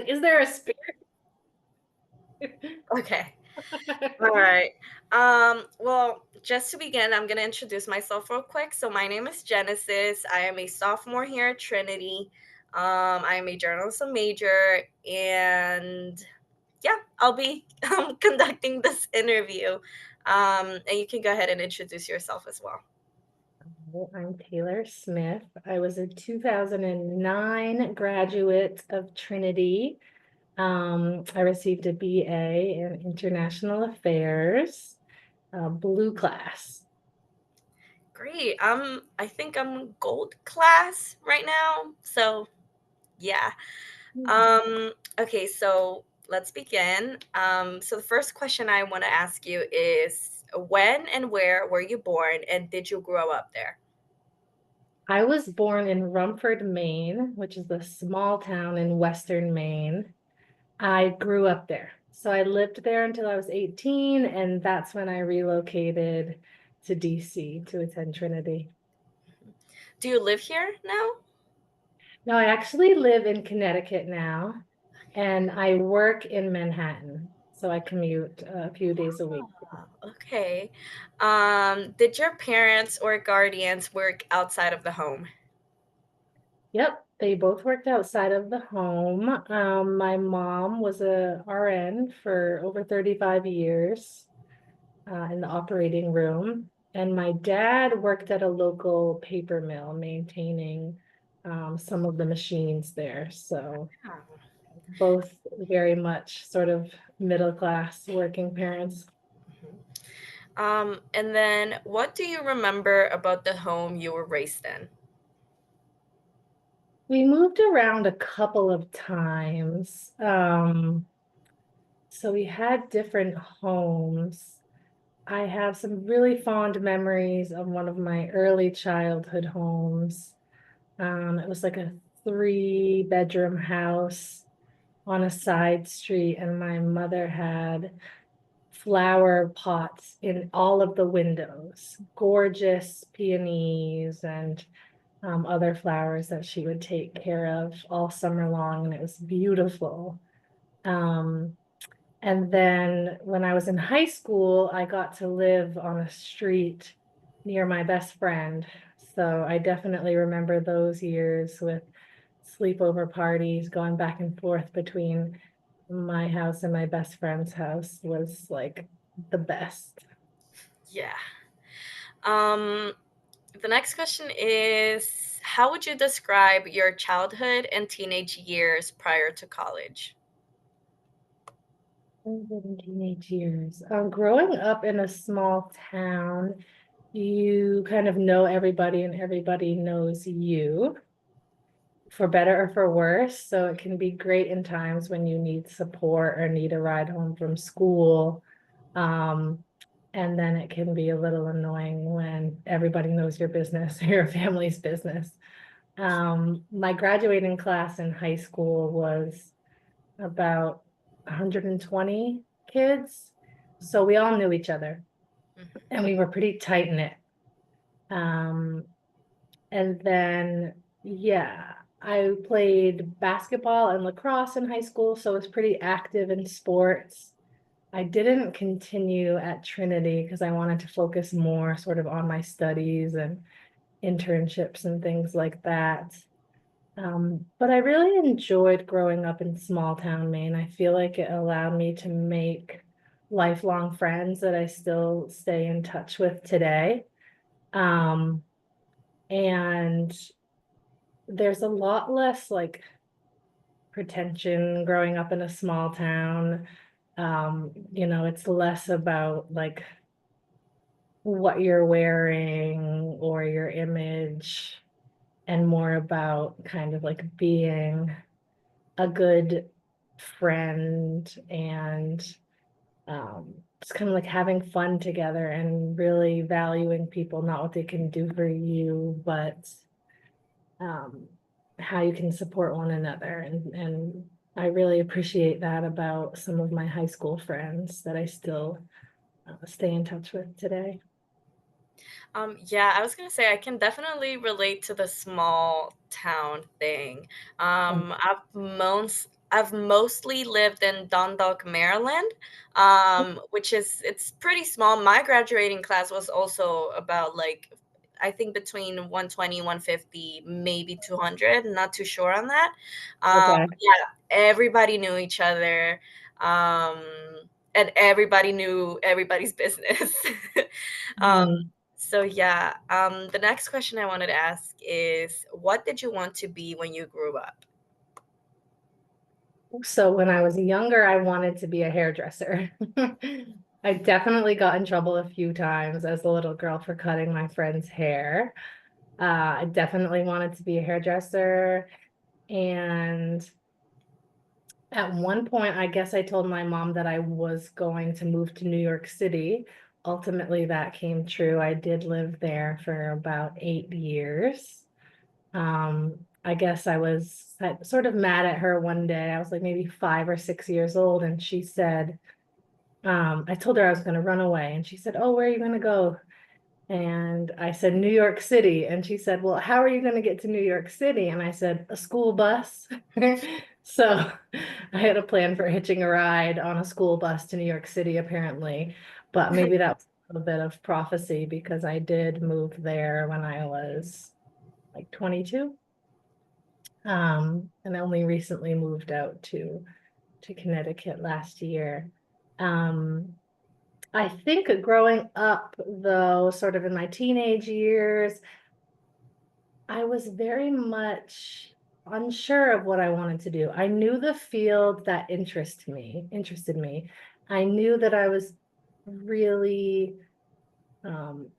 is there a spirit? Okay. All right. Well, just to begin, I'm going to introduce myself real quick. So, my name is Genesis. I am a sophomore here at Trinity. I am a journalism major, and yeah, I'll be conducting this interview. And you can go ahead and introduce yourself as well. I'm Taylor Smith. I was a 2009 graduate of Trinity. I received a BA in International Affairs, blue class. Great. I think I'm gold class right now. So, yeah. Um, okay, so let's begin. So the first question I want to ask you is when and where were you born and did you grow up there? I was born in Rumford, Maine, which is a small town in Western Maine. I grew up there. So I lived there until I was 18, and that's when I relocated to DC to attend Trinity. Do you live here now? No, I actually live in Connecticut now, and I work in Manhattan. So I commute a few days a week. Ah, okay. Did your parents or guardians work outside of the home? Yep, they both worked outside of the home. My mom was a RN for over 35 years in the operating room, and my dad worked at a local paper mill maintaining some of the machines there. So Ah. both very much sort of middle class working parents. And then what do you remember about the home you were raised in? We moved around a couple of times. So we had different homes. I have some really fond memories of one of my early childhood homes. It was like a 3-bedroom house on a side street, and my mother had flower pots in all of the windows, gorgeous peonies and other flowers that she would take care of all summer long, and it was beautiful. Um, and then when I was in high school, I got to live on a street near my best friend. So I definitely remember those years with sleepover parties, going back and forth between my house and my best friend's house was like the best. Yeah. Um, the next question is how would you describe your childhood and teenage years prior to college? In teenage years. Growing up in a small town, you kind of know everybody and everybody knows you, for better or for worse. So it can be great in times when you need support or need a ride home from school. Um, and then it can be a little annoying when everybody knows your business or your family's business. My graduating class in high school was about 120 kids. So we all knew each other and we were pretty tight knit. Um, and then, yeah, I played basketball and lacrosse in high school, so I was pretty active in sports. I didn't continue at Trinity because I wanted to focus more sort of on my studies and internships and things like that. But I really enjoyed growing up in small town Maine. I feel like it allowed me to make lifelong friends that I still stay in touch with today. Um, and there's a lot less like pretension growing up in a small town. It's less about like what you're wearing or your image and more about kind of like being a good friend and just kind of like having fun together and really valuing people, not what they can do for you, but um, how you can support one another. And I really appreciate that about some of my high school friends that I still stay in touch with today. Yeah, I was gonna say I can definitely relate to the small town thing. I've I've mostly lived in Dundalk, Maryland, which is it's pretty small. My graduating class was also about like I think between 120, 150, maybe 200. Not too sure on that. Okay. Yeah, everybody knew each other, um, and everybody knew everybody's business. um, Hmm. so yeah, the next question I wanted to ask is, what did you want to be when you grew up? So when I was younger, I wanted to be a hairdresser. I definitely got in trouble a few times as a little girl for cutting my friend's hair. I definitely wanted to be a hairdresser. And at one point, I guess I told my mom that I was going to move to New York City. Ultimately, that came true. I did live there for about 8 years. I guess I was sort of mad at her one day. I was like maybe 5 or 6 years old, and she said, I told her I was going to run away, and she said, "Oh, where are you going to go?" And I said, New York City. And she said, "Well, how are you going to get to New York City?" And I said, "A school bus." So I had a plan for hitching a ride on a school bus to New York City, apparently. But maybe that was a little bit of prophecy because I did move there when I was like 22. And I only recently moved out to Connecticut last year. Um, I think growing up, though, sort of in my teenage years, I was very much unsure of what I wanted to do. I knew the field that interested me. I knew that I was really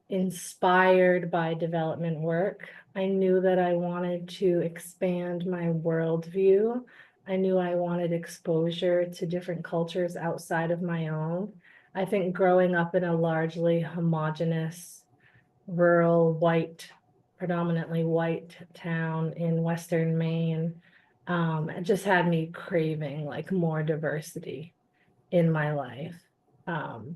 inspired by development work. I knew that I wanted to expand my worldview. I knew I wanted exposure to different cultures outside of my own. I think growing up in a largely homogenous, rural, predominantly white town in Western Maine, it just had me craving like more diversity in my life. Um,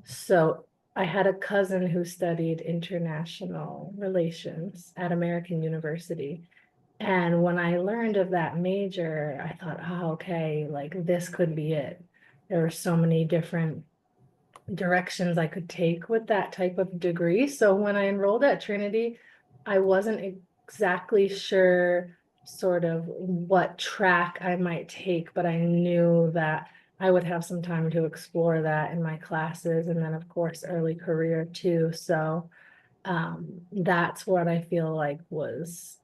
so I had a cousin who studied international relations at American University. And when I learned of that major, I thought, oh, okay, like this could be it. There were so many different directions I could take with that type of degree. So when I enrolled at Trinity, I wasn't exactly sure sort of what track I might take, but I knew that I would have some time to explore that in my classes and then of course early career too. So that's what I feel like was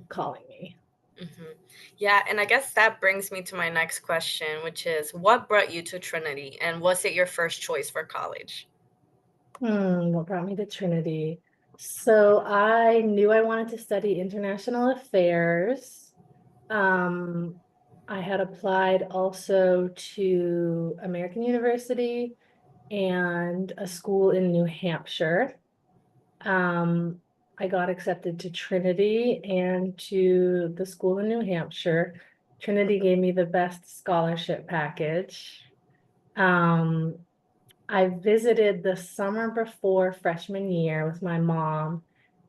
calling me. Mhm. Yeah, and I guess that brings me to my next question, which is, what brought you to Trinity, and was it your first choice for college? What brought me to Trinity? So I knew I wanted to study international affairs. Um, I had applied also to American University and a school in New Hampshire. Um, I got accepted to Trinity and to the school in New Hampshire. Trinity gave me the best scholarship package. Um, I visited the summer before freshman year with my mom,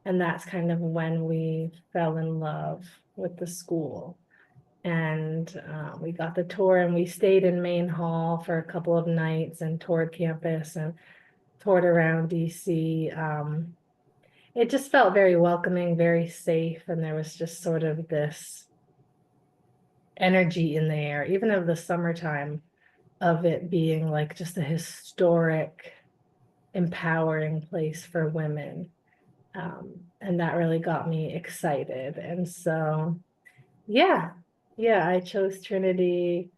and that's kind of when we fell in love with the school. And we got the tour and we stayed in Main Hall for a couple of nights and toured campus and toured around DC. It just felt very welcoming, very safe, and there was just sort of this energy in the air, even of the summertime, of it being like just a historic, empowering place for women. And that really got me excited. And so, yeah, yeah, I chose Trinity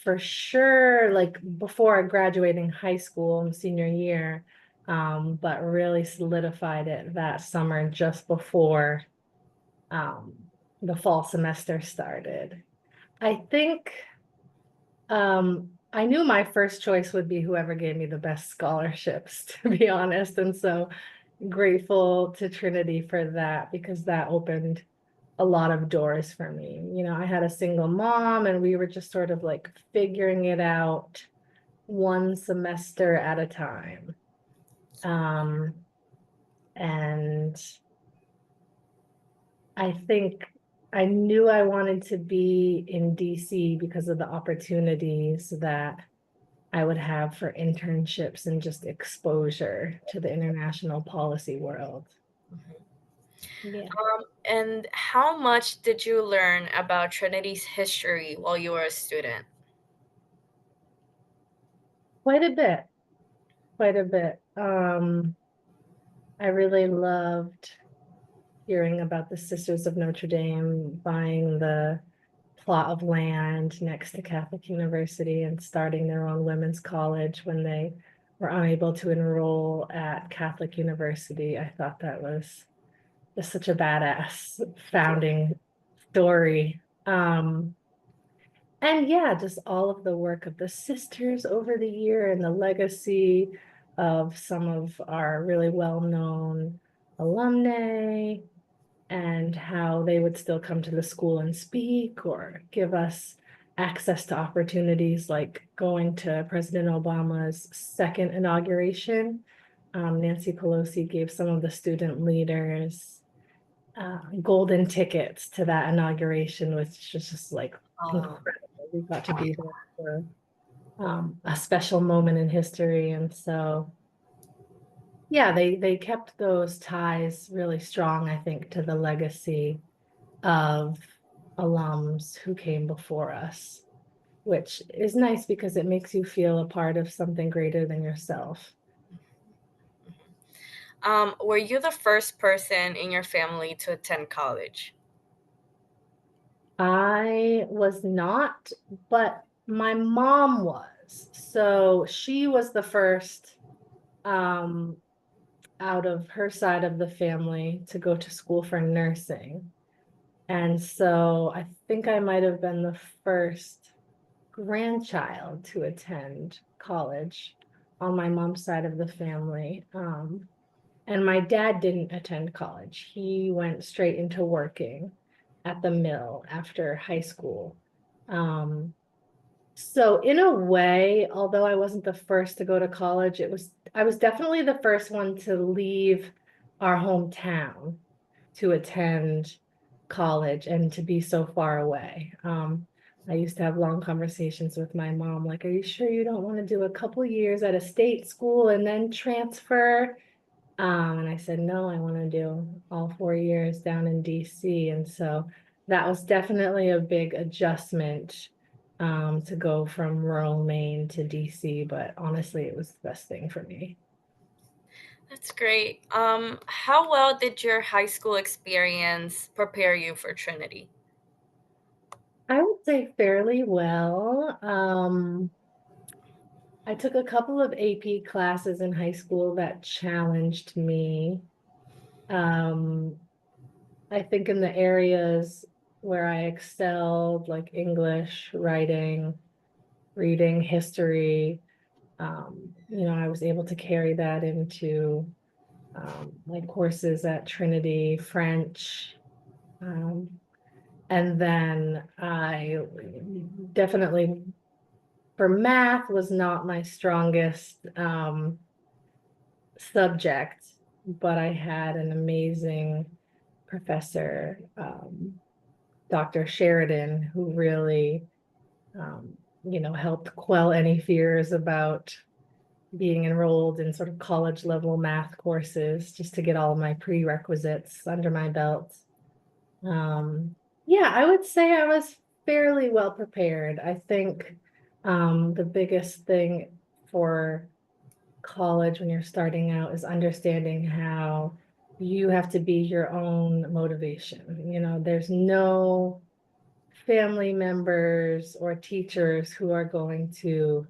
for sure, like before graduating high school and senior year, but really solidified it that summer just before um, the fall semester started. I think I knew my first choice would be whoever gave me the best scholarships, to be honest. And so grateful to Trinity for that because that opened a lot of doors for me. You know, I had a single mom and we were just sort of like figuring it out one semester at a time. And I think I knew I wanted to be in DC because of the opportunities that I would have for internships and just exposure to the international policy world. Yeah. And how much did you learn about Trinity's history while you were a student? Quite a bit, quite a bit. I really loved hearing about the Sisters of Notre Dame buying the plot of land next to Catholic University and starting their own women's college when they were unable to enroll at Catholic University. I thought that was just such a badass founding story. And yeah, just all of the work of the sisters over the year and the legacy of some of our really well-known alumni and how they would still come to the school and speak or give us access to opportunities like going to President Obama's second inauguration. Nancy Pelosi gave some of the student leaders golden tickets to that inauguration, which was just like Um, incredible. We got to be there for a special moment in history. And so, yeah, they kept those ties really strong, I think, to the legacy of alums who came before us, which is nice because it makes you feel a part of something greater than yourself. were you the first person in your family to attend college? I was not, but my mom was. So she was the first um, out of her side of the family to go to school for nursing. And so I think I might have been the first grandchild to attend college on my mom's side of the family. And my dad didn't attend college. He went straight into working at the mill after high school. Um, so in a way, although I wasn't the first to go to college, I was definitely the first one to leave our hometown to attend college and to be so far away. I used to have long conversations with my mom, like, are you sure you don't want to do a couple years at a state school and then transfer? And I said, no, I want to do all 4 years down in DC. And so that was definitely a big adjustment to go from rural Maine to DC. But honestly, it was the best thing for me. That's great. How well did your high school experience prepare you for Trinity? I would say fairly well. I took a couple of AP classes in high school that challenged me. Um, I think in the areas where I excelled, like English, writing, reading, history, I was able to carry that into my courses at Trinity, French. Um, and then I definitely, for math, was not my strongest subject, but I had an amazing professor, Dr. Sheridan, who really, helped quell any fears about being enrolled in sort of college level math courses just to get all my prerequisites under my belt. Yeah, I would say I was fairly well prepared. I think the biggest thing for college when you're starting out is understanding how you have to be your own motivation. There's no family members or teachers who are going to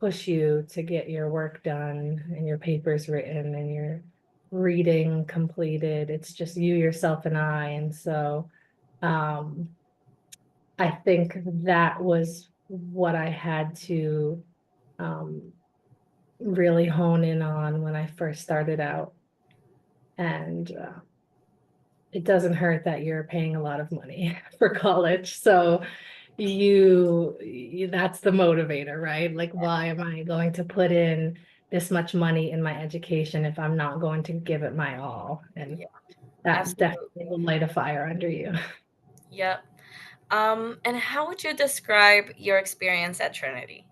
push you to get your work done and your papers written and your reading completed. It's just you, yourself, and I. And so um, I think that was what I had to um, really hone in on when I first started out. And it doesn't hurt that you're paying a lot of money for college. So that's the motivator, right? Like, why am I going to put in this much money in my education if I'm not going to give it my all? And Yeah, that absolutely. definitely will light a fire under you. Yep. And how would you describe your experience at Trinity?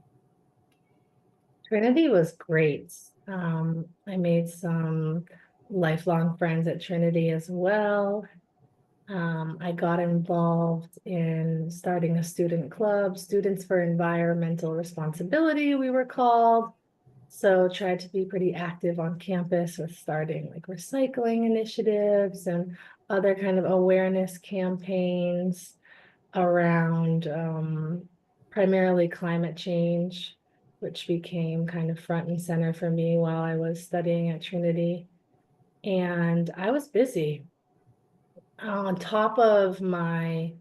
Trinity was great. I made some lifelong friends at Trinity as well. I got involved in starting a student club, Students for Environmental Responsibility, we were called. So tried to be pretty active on campus with starting like recycling initiatives and other kind of awareness campaigns around primarily climate change, which became kind of front and center for me while I was studying at Trinity. And I was busy. On top of my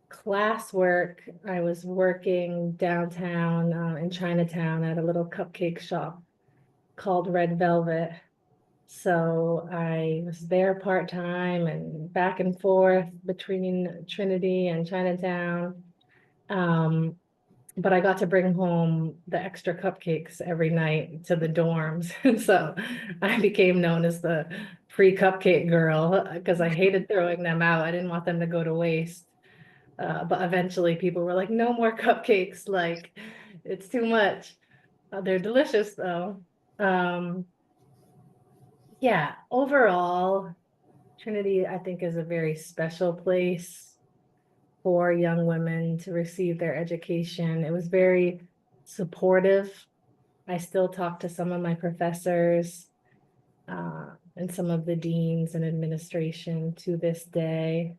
classwork, I was working downtown in Chinatown at a little cupcake shop called Red Velvet. So I was there part-time and back and forth between Trinity and Chinatown. Um, but I got to bring home the extra cupcakes every night to the dorms. And so I became known as the free cupcake girl because I hated throwing them out. I didn't want them to go to waste. But eventually people were like, no more cupcakes. Like, it's too much. They're delicious though. Um, yeah, overall, Trinity, I think, is a very special place for young women to receive their education. It was very supportive. I still talk to some of my professors and some of the deans and administration to this day.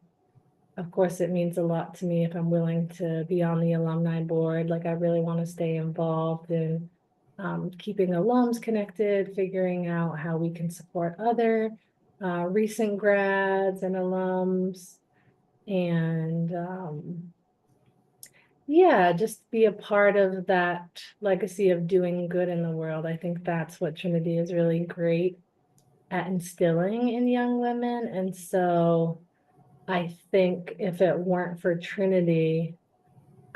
Of course, it means a lot to me if I'm willing to be on the alumni board. Like, I really want to stay involved in keeping alums connected, figuring out how we can support other recent grads and alums, and yeah, just be a part of that legacy of doing good in the world. I think that's what Trinity is really great at instilling in young women. And so I think if it weren't for Trinity,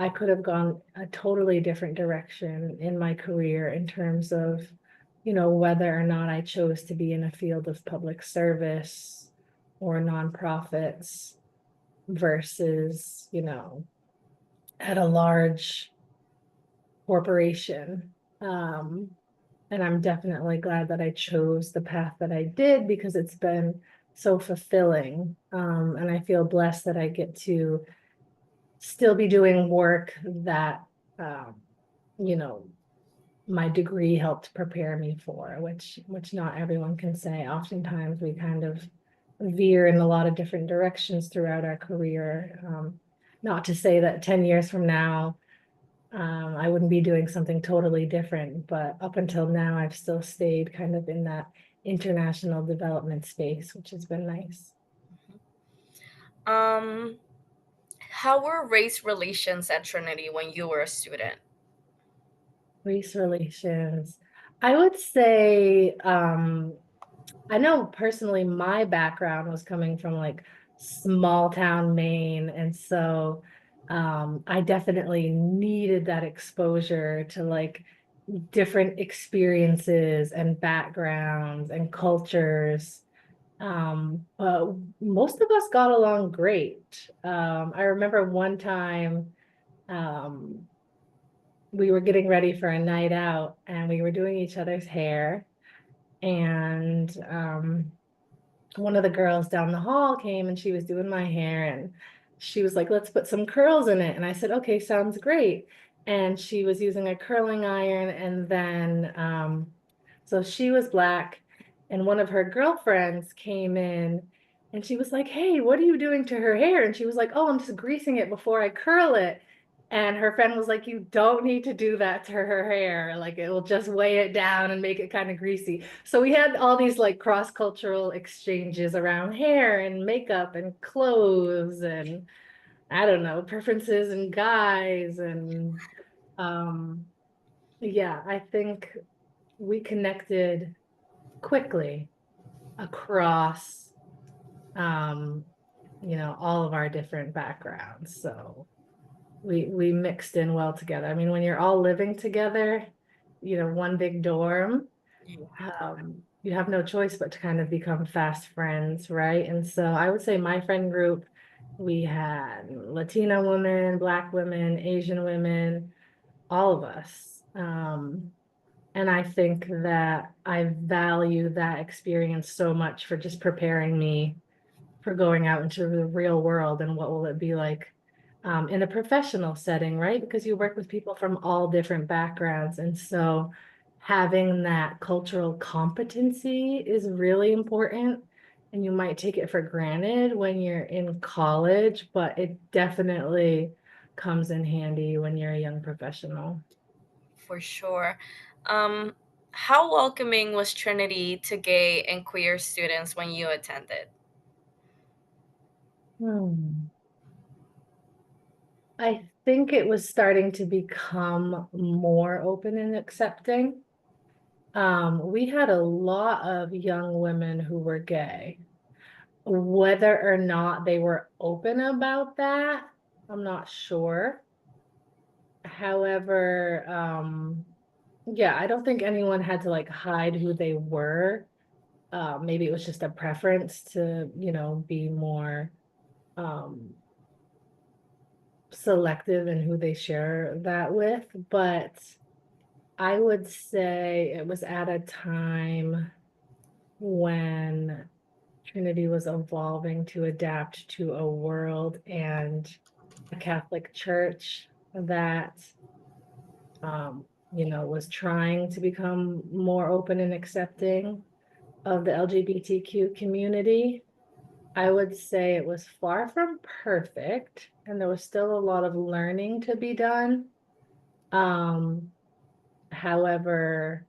I could have gone a totally different direction in my career in terms of, whether or not I chose to be in a field of public service or nonprofits versus, at a large corporation. Um, and I'm definitely glad that I chose the path that I did because it's been so fulfilling. And I feel blessed that I get to still be doing work that, um, you know, my degree helped prepare me for, which not everyone can say. Oftentimes we kind of veer in a lot of different directions throughout our career. Not to say that 10 years from now, I wouldn't be doing something totally different, but up until now, I've still stayed kind of in that international development space, which has been nice. Um, how were race relations at Trinity when you were a student? Race relations. I would say, I know personally my background was coming from like small town Maine. And so I definitely needed that exposure to like different experiences and backgrounds and cultures. But most of us got along great. I remember one time um, we were getting ready for a night out and we were doing each other's hair. And one of the girls down the hall came and she was doing my hair and she was like, let's put some curls in it. And I said, okay, sounds great. And she was using a curling iron. And then, so she was black and one of her girlfriends came in and she was like, hey, what are you doing to her hair? And she was like, oh, I'm just greasing it before I curl it. And her friend was like, you don't need to do that to her hair. Like it will just weigh it down and make it kind of greasy. So we had all these like cross-cultural exchanges around hair and makeup and clothes and I don't know, preferences and guys. And um yeah, I think we connected quickly across um, all of our different backgrounds. So we mixed in well together. I mean, when you're all living together, one big dorm, you have no choice but to kind of become fast friends, right? And so I would say my friend group We had Latina women, Black women, Asian women, all of us. And I think that I value that experience so much for just preparing me for going out into the real world and what will it be like in a professional setting, right? Because you work with people from all different backgrounds. And so having that cultural competency is really important. And you might take it for granted when you're in college, but it definitely comes in handy when you're a young professional. For sure. Um, how welcoming was Trinity to gay and queer students when you attended? Hmm. I think it was starting to become more open and accepting. We had a lot of young women who were gay. Whether or not they were open about that, I'm not sure. However, yeah, I don't think anyone had to like hide who they were. Maybe it was just a preference to, be more selective in who they share that with. But I would say it was at a time when Trinity was evolving to adapt to a world and a Catholic church that, was trying to become more open and accepting of the LGBTQ community. I would say it was far from perfect, and there was still a lot of learning to be done. Um, However,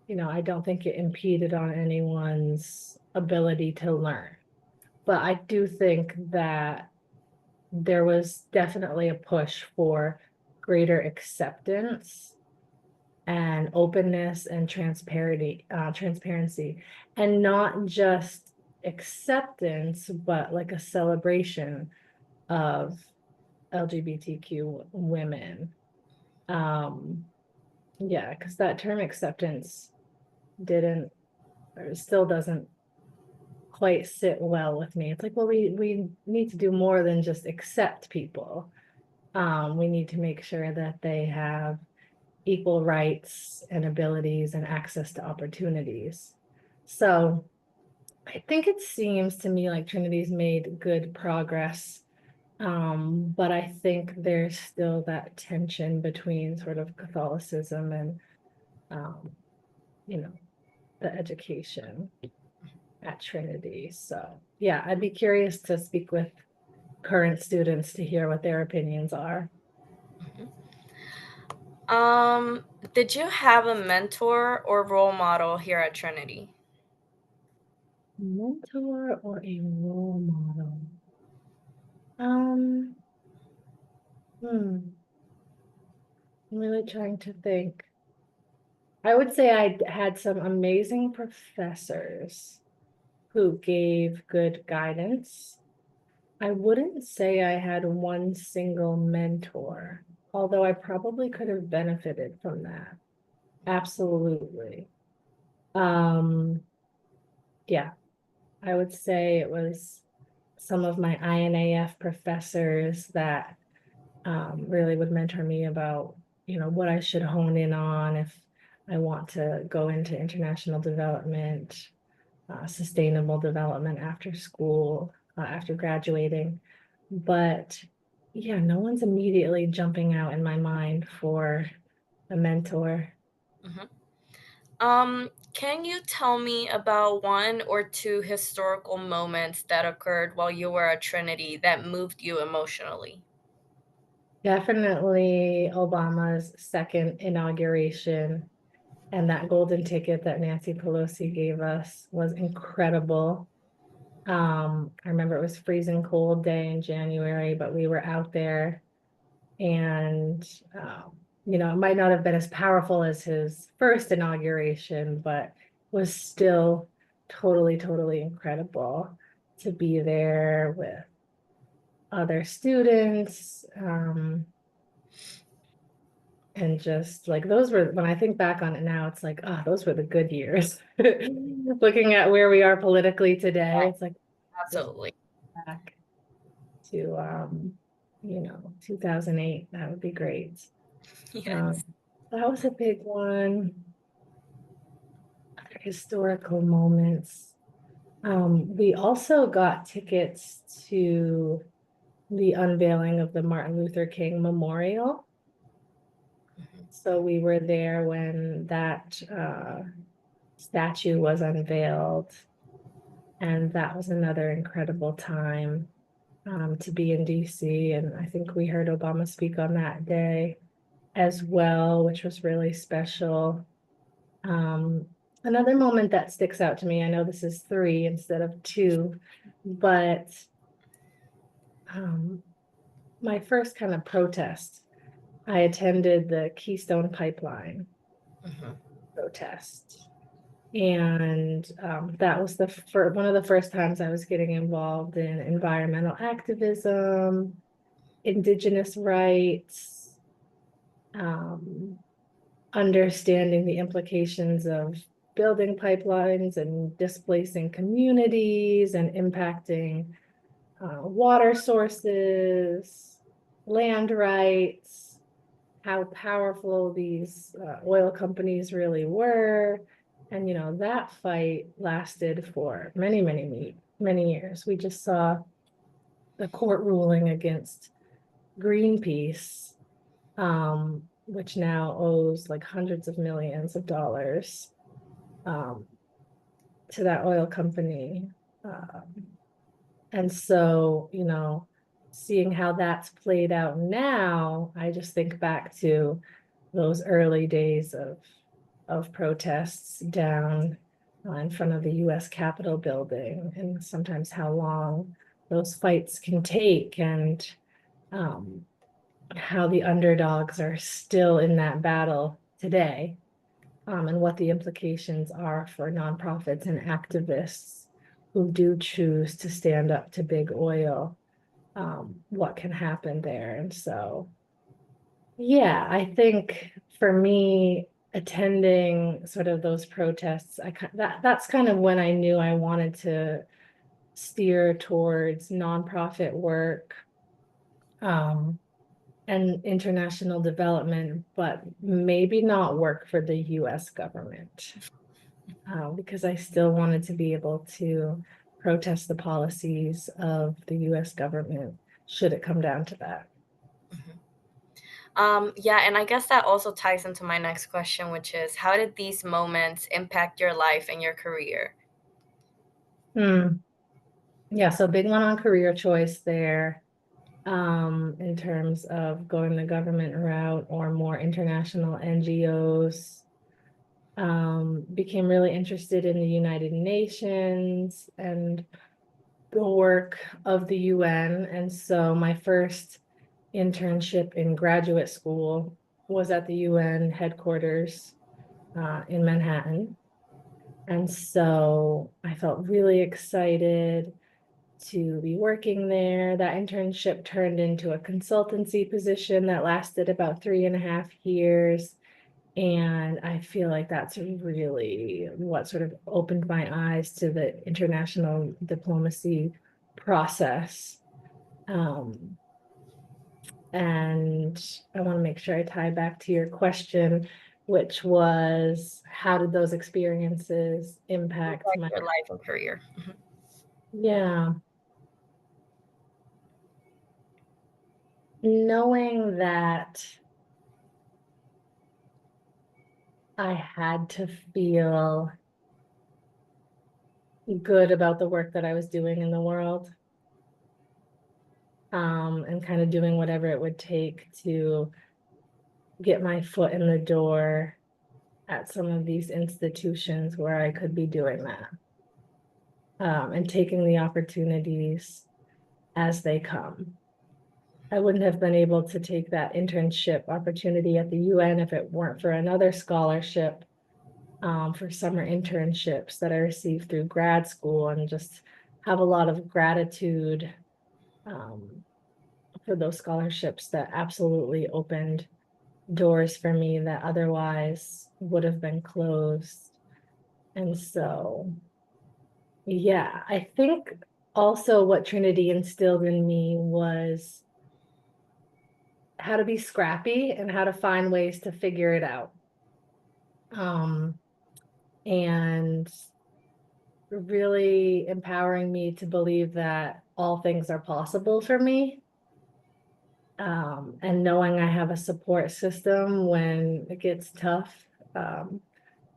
I don't think it impeded on anyone's ability to learn. But I do think that there was definitely a push for greater acceptance and openness and transparency, and not just acceptance, but like a celebration of LGBTQ women. Um, yeah, because that term acceptance didn't or still doesn't quite sit well with me. It's like, well, we need to do more than just accept people. We need to make sure that they have equal rights and abilities and access to opportunities. So I think it seems to me like Trinity's made good progress. But I think there's still that tension between sort of Catholicism and, um, you know, the education at Trinity. So yeah, I'd be curious to speak with current students to hear what their opinions are. Did you have a mentor or role model here at Trinity? Mentor or a role model? Um, I'm really trying to think. I would say I had some amazing professors who gave good guidance. I wouldn't say I had one single mentor, although I probably could have benefited from that. Absolutely. Um, yeah, I would say it was some of my INAF professors that really would mentor me about, what I should hone in on if I want to go into international development, sustainable development after school, after graduating. But yeah, no one's immediately jumping out in my mind for a mentor. Mhm. Can you tell me about one or two historical moments that occurred while you were at Trinity that moved you emotionally? Definitely Obama's second inauguration and that golden ticket that Nancy Pelosi gave us was incredible. I remember it was freezing cold day in January, but we were out there and it might not have been as powerful as his first inauguration, but was still totally, totally incredible to be there with other students. And just like those were, when I think back on it now, it's like, oh, those were the good years. Looking at where we are politically today, Yeah, it's like, just absolutely. back to, 2008. That would be great. Yes. That was a big one. Other historical moments. We also got tickets to the unveiling of the Martin Luther King Memorial. So we were there when that statue was unveiled. And that was another incredible time to be in DC. And I think we heard Obama speak on that day as well, which was really special. Another moment that sticks out to me, I know this is 3 instead of 2, but my first kind of protest, I attended the Keystone Pipeline protest. And that was one of the first times I was getting involved in environmental activism, indigenous rights, understanding the implications of building pipelines and displacing communities and impacting water sources, land rights, how powerful these oil companies really were. And, that fight lasted for many, many, many years. We just saw the court ruling against Greenpeace, which now owes like hundreds of millions of dollars to that oil company. And so, seeing how that's played out now, I just think back to those early days of protests down in front of the US Capitol building, and sometimes how long those fights can take, and how the underdogs are still in that battle today, and what the implications are for nonprofits and activists who do choose to stand up to big oil, what can happen there. And so, yeah, I think for me, attending sort of those protests, that's kind of when I knew I wanted to steer towards nonprofit work, and international development, but maybe not work for the US government, because I still wanted to be able to protest the policies of the US government, should it come down to that. Yeah, and I guess that also ties into my next question, which is how did these moments impact your life and your career? Yeah, so big one on career choice there, in terms of going the government route or more international NGOs. Became really interested in the United Nations and the work of the UN. And so my first internship in graduate school was at the UN headquarters in Manhattan. And so I felt really excited to be working there. That internship turned into a consultancy position that lasted about 3.5 years. And I feel like that's really what sort of opened my eyes to the international diplomacy process. And I want to make sure I tie back to your question, which was, how did those experiences impact my Your life and career. Yeah. Knowing that I had to feel good about the work that I was doing in the world, and kind of doing whatever it would take to get my foot in the door at some of these institutions where I could be doing that, and taking the opportunities as they come. I wouldn't have been able to take that internship opportunity at the UN if it weren't for another scholarship, for summer internships that I received through grad school, and just have a lot of gratitude for those scholarships that absolutely opened doors for me that otherwise would have been closed. And so, yeah, I think also what Trinity instilled in me was how to be scrappy and how to find ways to figure it out. And really empowering me to believe that all things are possible for me. And knowing I have a support system when it gets tough,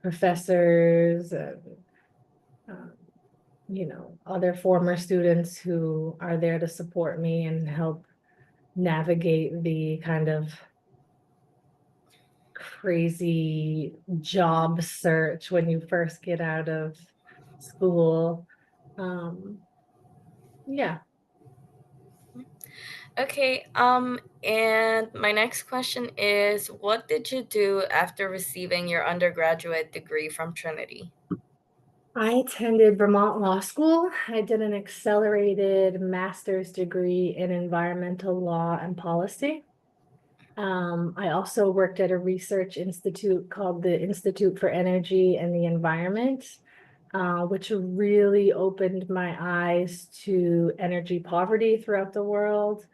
professors and, um, other former students who are there to support me and help navigate the kind of crazy job search when you first get out of school. Yeah. Okay, and my next question is, what did you do after receiving your undergraduate degree from Trinity? I attended Vermont Law School. I did an accelerated master's degree in environmental law and policy. I also worked at a research institute called the Institute for Energy and the Environment, which really opened my eyes to energy poverty throughout the world.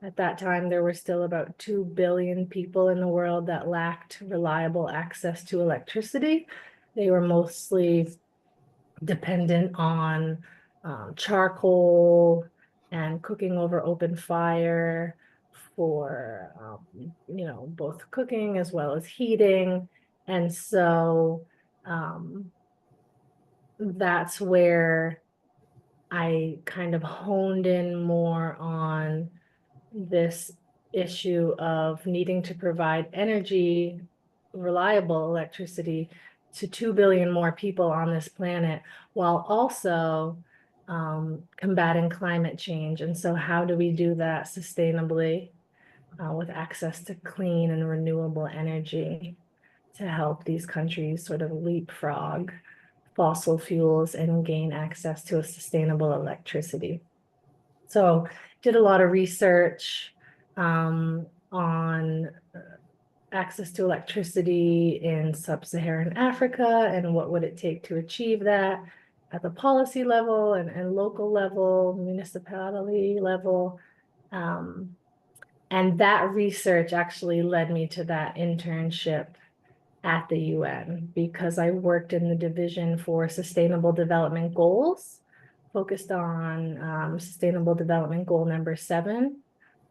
At that time, there were still about 2 billion people in the world that lacked reliable access to electricity. They were mostly dependent on charcoal and cooking over open fire for both cooking as well as heating. And so that's where I kind of honed in more on this issue of needing to provide energy, reliable electricity to 2 billion more people on this planet, while also combating climate change. And so how do we do that sustainably with access to clean and renewable energy to help these countries sort of leapfrog fossil fuels and gain access to a sustainable electricity? So did a lot of research on access to electricity in sub-Saharan Africa and what would it take to achieve that at the policy level and local level, municipality level. And that research actually led me to that internship at the UN because I worked in the Division for Sustainable Development Goals, focused on Sustainable Development Goal number 7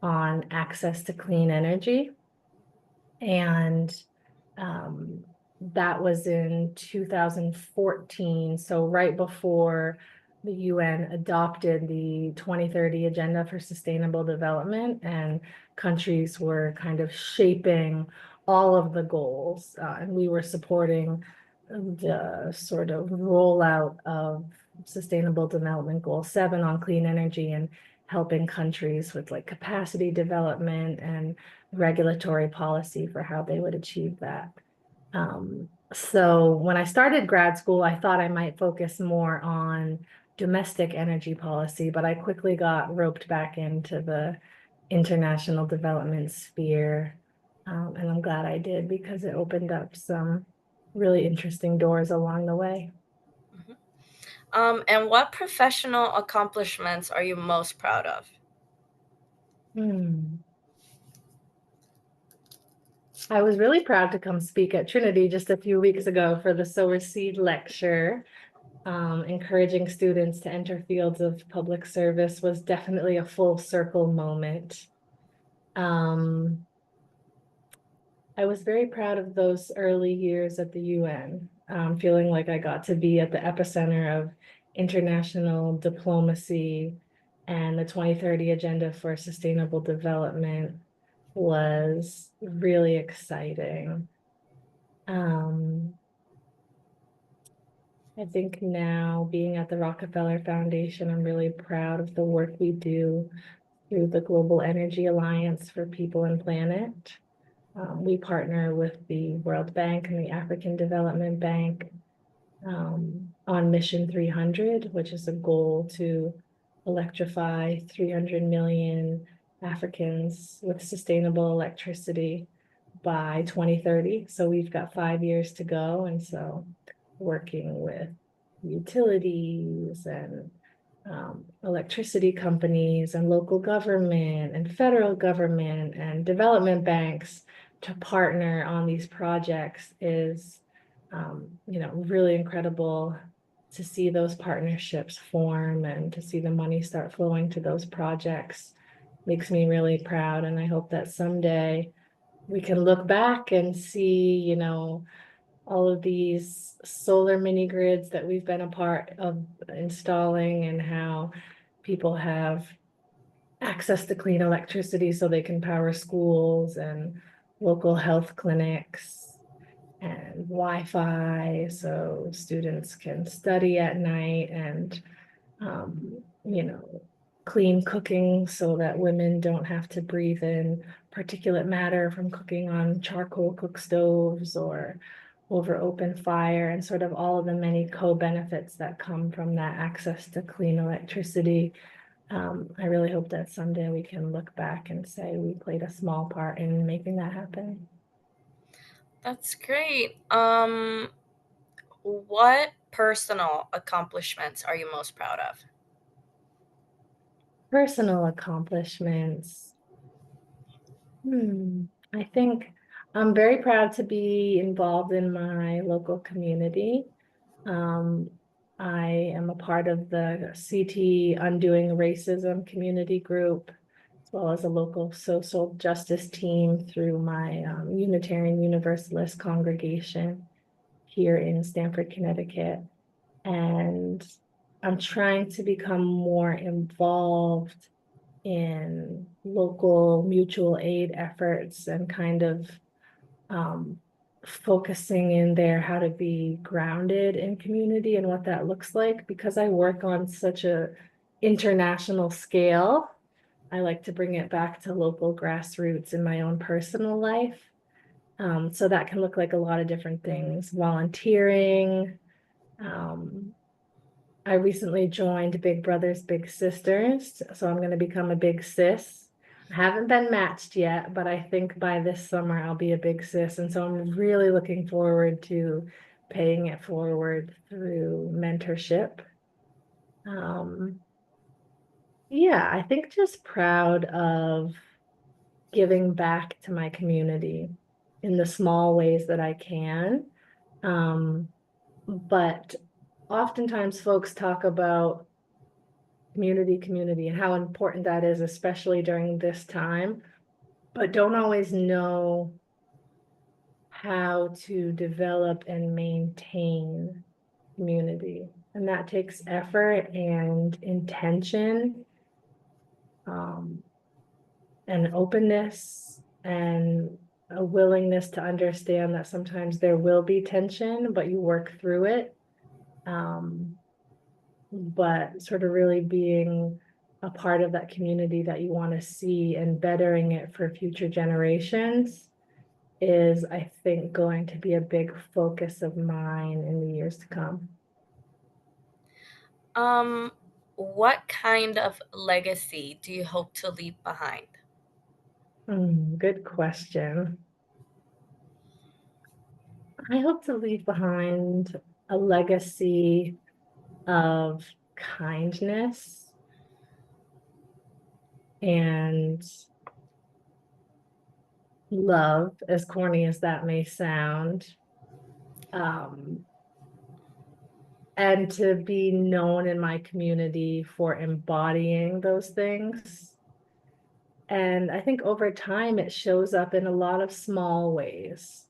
on access to clean energy. And that was in 2014, so right before the UN adopted the 2030 Agenda for Sustainable Development, and countries were kind of shaping all of the goals, and we were supporting the sort of rollout of Sustainable Development Goal 7 on clean energy and helping countries with like capacity development and regulatory policy for how they would achieve that. So when I started grad school, I thought I might focus more on domestic energy policy, but I quickly got roped back into the international development sphere. And I'm glad I did because it opened up some really interesting doors along the way. And what professional accomplishments are you most proud of? Hmm. I was really proud to come speak at Trinity just a few weeks ago for the Sower Seed lecture. Encouraging students to enter fields of public service was definitely a full circle moment. I was very proud of those early years at the UN, feeling like I got to be at the epicenter of international diplomacy, and the 2030 Agenda for Sustainable Development was really exciting. I think now being at the Rockefeller Foundation, I'm really proud of the work we do through the Global Energy Alliance for People and Planet. We partner with the World Bank and the African Development Bank on Mission 300, which is a goal to electrify 300 million Africans with sustainable electricity by 2030. So we've got 5 years to go. And so working with utilities and electricity companies and local government and federal government and development banks to partner on these projects is, really incredible to see those partnerships form and to see the money start flowing to those projects makes me really proud. And I hope that someday we can look back and see, all of these solar mini grids that we've been a part of installing and how people have access to clean electricity so they can power schools and local health clinics and Wi-Fi so students can study at night and, um, clean cooking so that women don't have to breathe in particulate matter from cooking on charcoal cook stoves or over open fire, and sort of all of the many co-benefits that come from that access to clean electricity. I really hope that someday we can look back and say we played a small part in making that happen. That's great. What personal accomplishments are you most proud of? Personal accomplishments. I think I'm very proud to be involved in my local community. Um, I am a part of the CT Undoing Racism community group, as well as a local social justice team through my Unitarian Universalist congregation here in Stamford, Connecticut. And I'm trying to become more involved in local mutual aid efforts and kind of um, focusing in there how to be grounded in community and what that looks like. Because I work on such a international scale, I like to bring it back to local grassroots in my own personal life. So that can look like a lot of different things: volunteering. I recently joined Big Brothers Big Sisters, so I'm going to become a big sis. I haven't been matched yet, but I think by this summer I'll be a big sis. And so I'm really looking forward to paying it forward through mentorship. Um, yeah, I think just proud of giving back to my community in the small ways that I can. Um, but oftentimes folks talk about community, and how important that is, especially during this time, but don't always know how to develop and maintain community. And that takes effort and intention, um, and openness and a willingness to understand that sometimes there will be tension, but you work through it. But sort of really being a part of that community that you want to see and bettering it for future generations is, I think, going to be a big focus of mine in the years to come. What kind of legacy do you hope to leave behind? Good question. I hope to leave behind a legacy of kindness and love, as corny as that may sound. Um, and to be known in my community for embodying those things. And I think over time, it shows up in a lot of small ways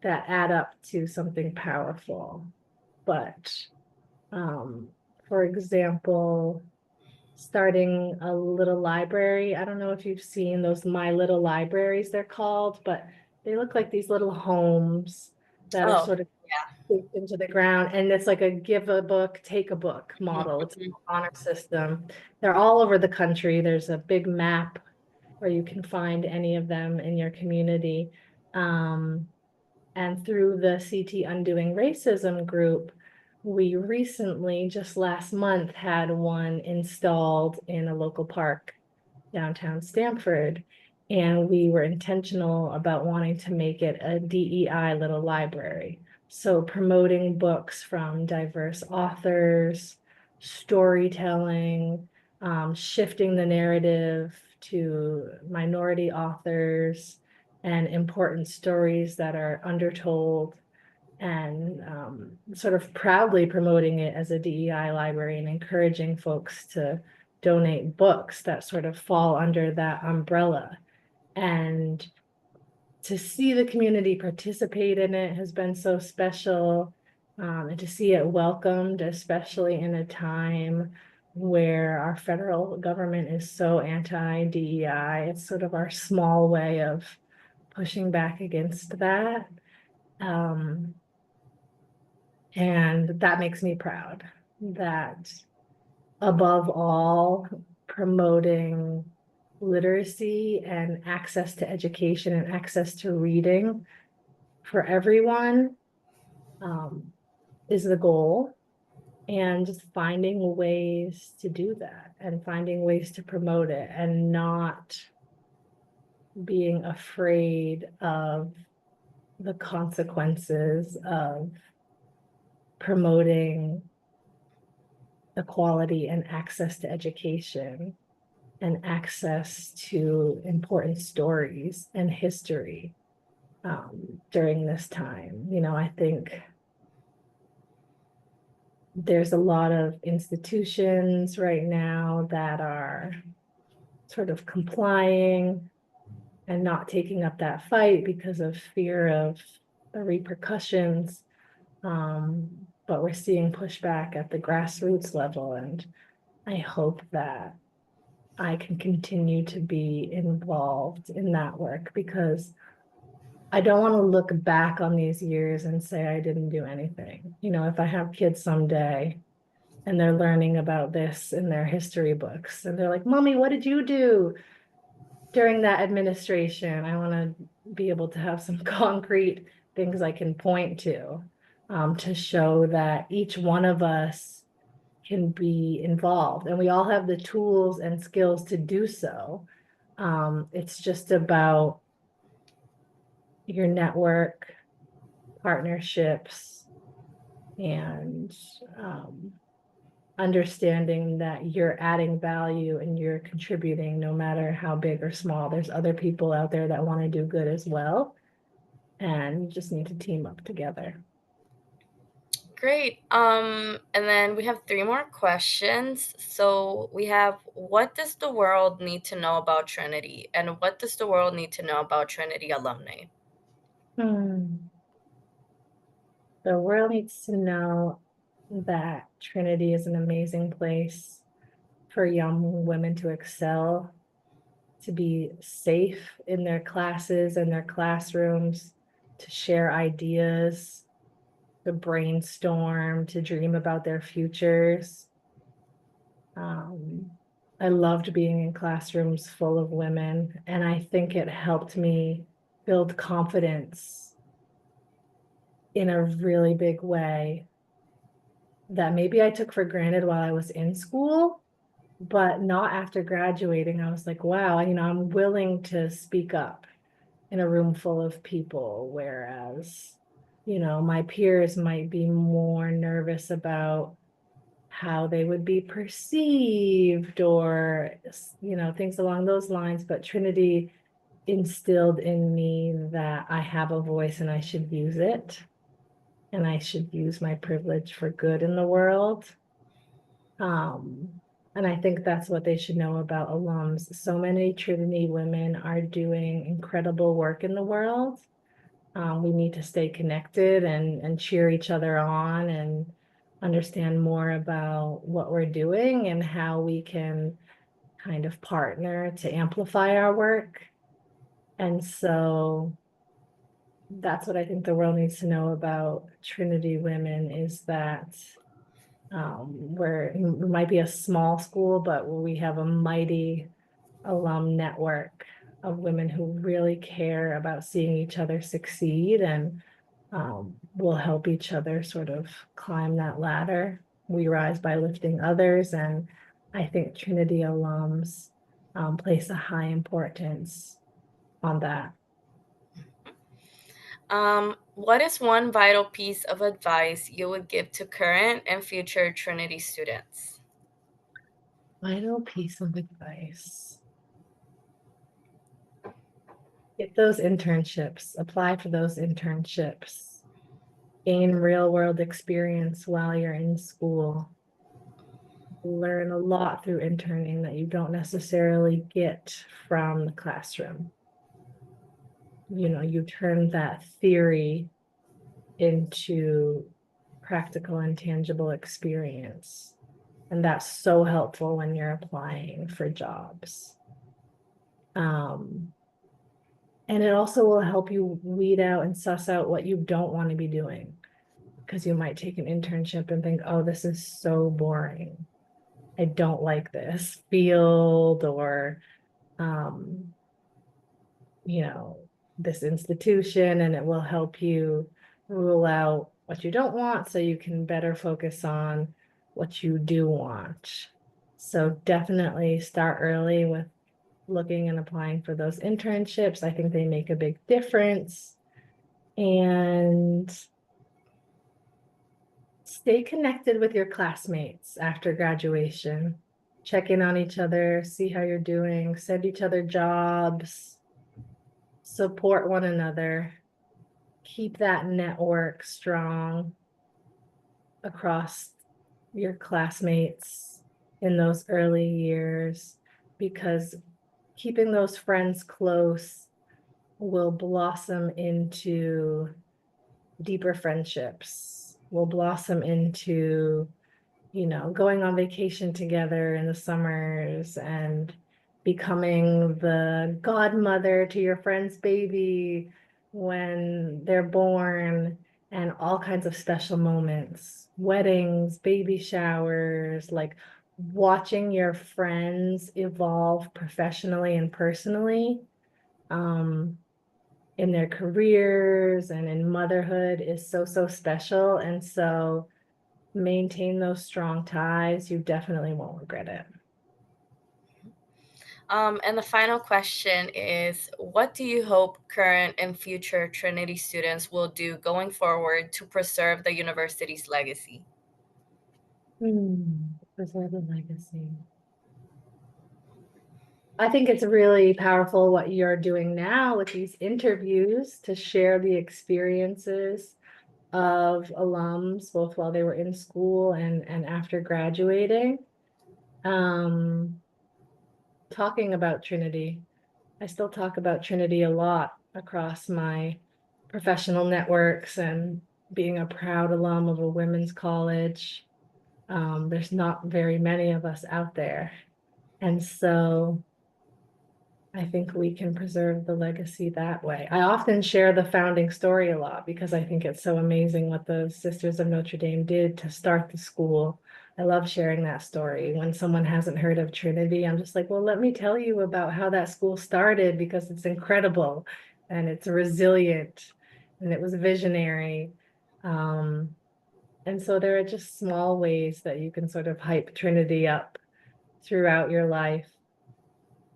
that add up to something powerful. But for example, starting a little library. I don't know if you've seen those My Little Libraries, they're called, but they look like these little homes that are Oh, sort of yeah. into the ground, and it's like a give a book, take a book model. It's an Mhm. honor system. They're all over the country. There's a big map where you can find any of them in your community. Um, and through the CT Undoing Racism group, we recently, just last month, had one installed in a local park downtown Stamford. And we were intentional about wanting to make it a DEI little library. So promoting books from diverse authors, storytelling, shifting the narrative to minority authors and important stories that are undertold, and sort of proudly promoting it as a DEI library and encouraging folks to donate books that sort of fall under that umbrella. And to see the community participate in it has been so special. And to see it welcomed, especially in a time where our federal government is so anti-DEI. It's sort of our small way of pushing back against that. Um, and that makes me proud that above all, promoting literacy and access to education and access to reading for everyone is the goal. And just finding ways to do that and finding ways to promote it and not being afraid of the consequences of promoting equality and access to education and access to important stories and history during this time. I think there's a lot of institutions right now that are sort of complying and not taking up that fight because of fear of the repercussions. But we're seeing pushback at the grassroots level, and I hope that I can continue to be involved in that work, because I don't want to look back on these years and say I didn't do anything. If I have kids someday and they're learning about this in their history books and they're like, Mommy, what did you do during that administration? I want to be able to have some concrete things I can point to show that each one of us can be involved and we all have the tools and skills to do so. It's just about your network, partnerships, and understanding that you're adding value and you're contributing no matter how big or small. There's other people out there that want to do good as well, and you just need to team up together. Great. And then we have three more questions. So we have, what does the world need to know about Trinity? And what does the world need to know about Trinity alumni? The world needs to know that Trinity is an amazing place for young women to excel, to be safe in their classes and their classrooms, to share ideas, to brainstorm, to dream about their futures. I loved being in classrooms full of women, and I think it helped me build confidence in a really big way that maybe I took for granted while I was in school, but not after graduating. I was like, wow, I'm willing to speak up in a room full of people, whereas, my peers might be more nervous about how they would be perceived or, things along those lines. But Trinity instilled in me that I have a voice and I should use it. And I should use my privilege for good in the world. And I think that's what they should know about alums. So many Trinity women are doing incredible work in the world. We need to stay connected and cheer each other on and understand more about what we're doing and how we can kind of partner to amplify our work. And so that's what I think the world needs to know about Trinity women, is that we might be a small school, but we have a mighty alum network of women who really care about seeing each other succeed, and will help each other sort of climb that ladder. We rise by lifting others, and I think Trinity alums place a high importance on that. What is one vital piece of advice you would give to current and future Trinity students? Final piece of advice. Get those internships, apply for those internships, gain real world experience while you're in school. Learn a lot through interning that you don't necessarily get from the classroom. You turn that theory into practical and tangible experience. And that's so helpful when you're applying for jobs. And it also will help you weed out and suss out what you don't want to be doing. Because you might take an internship and think, oh, this is so boring. I don't like this field or, um, this institution, and it will help you rule out what you don't want so you can better focus on what you do want. So definitely start early with looking and applying for those internships. I think they make a big difference. And stay connected with your classmates after graduation. Check in on each other, see how you're doing, send each other jobs, support one another, keep that network strong across your classmates in those early years, because keeping those friends close will blossom into deeper friendships, will blossom into going on vacation together in the summers and becoming the godmother to your friend's baby when they're born, and all kinds of special moments, weddings, baby showers, like watching your friends evolve professionally and personally, in their careers and in motherhood is so, so special. And so maintain those strong ties. You definitely won't regret it. And the final question is, what do you hope current and future Trinity students will do going forward to preserve the university's legacy? Preserve the legacy. I think it's really powerful what you're doing now with these interviews to share the experiences of alums, both while they were in school and after graduating. Talking about Trinity. I still talk about Trinity a lot across my professional networks and being a proud alum of a women's college. There's not very many of us out there. And so I think we can preserve the legacy that way. I often share the founding story a lot because I think it's so amazing what the Sisters of Notre Dame did to start the school. I love sharing that story. When someone hasn't heard of Trinity, I'm just like, well, let me tell you about how that school started, because it's incredible and it's resilient and it was visionary. And so there are just small ways that you can sort of hype Trinity up throughout your life.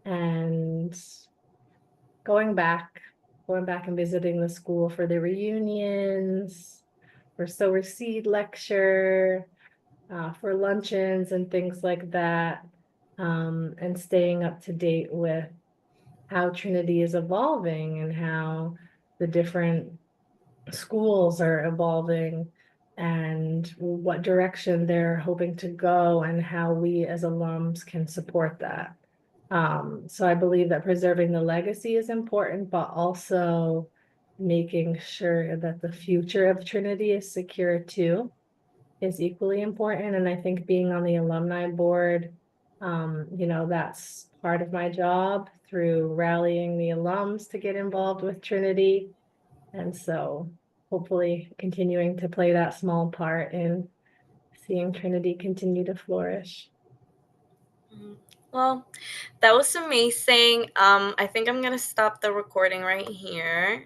And going back and visiting the school for the reunions, for Sower Seed lecture, for luncheons and things like that, and staying up to date with how Trinity is evolving and how the different schools are evolving and what direction they're hoping to go and how we as alums can support that. So I believe that preserving the legacy is important, but also making sure that the future of Trinity is secure too is equally important. And I think being on the alumni board, that's part of my job through rallying the alums to get involved with Trinity. And so hopefully continuing to play that small part in seeing Trinity continue to flourish. Well, that was amazing. I think I'm gonna stop the recording right here.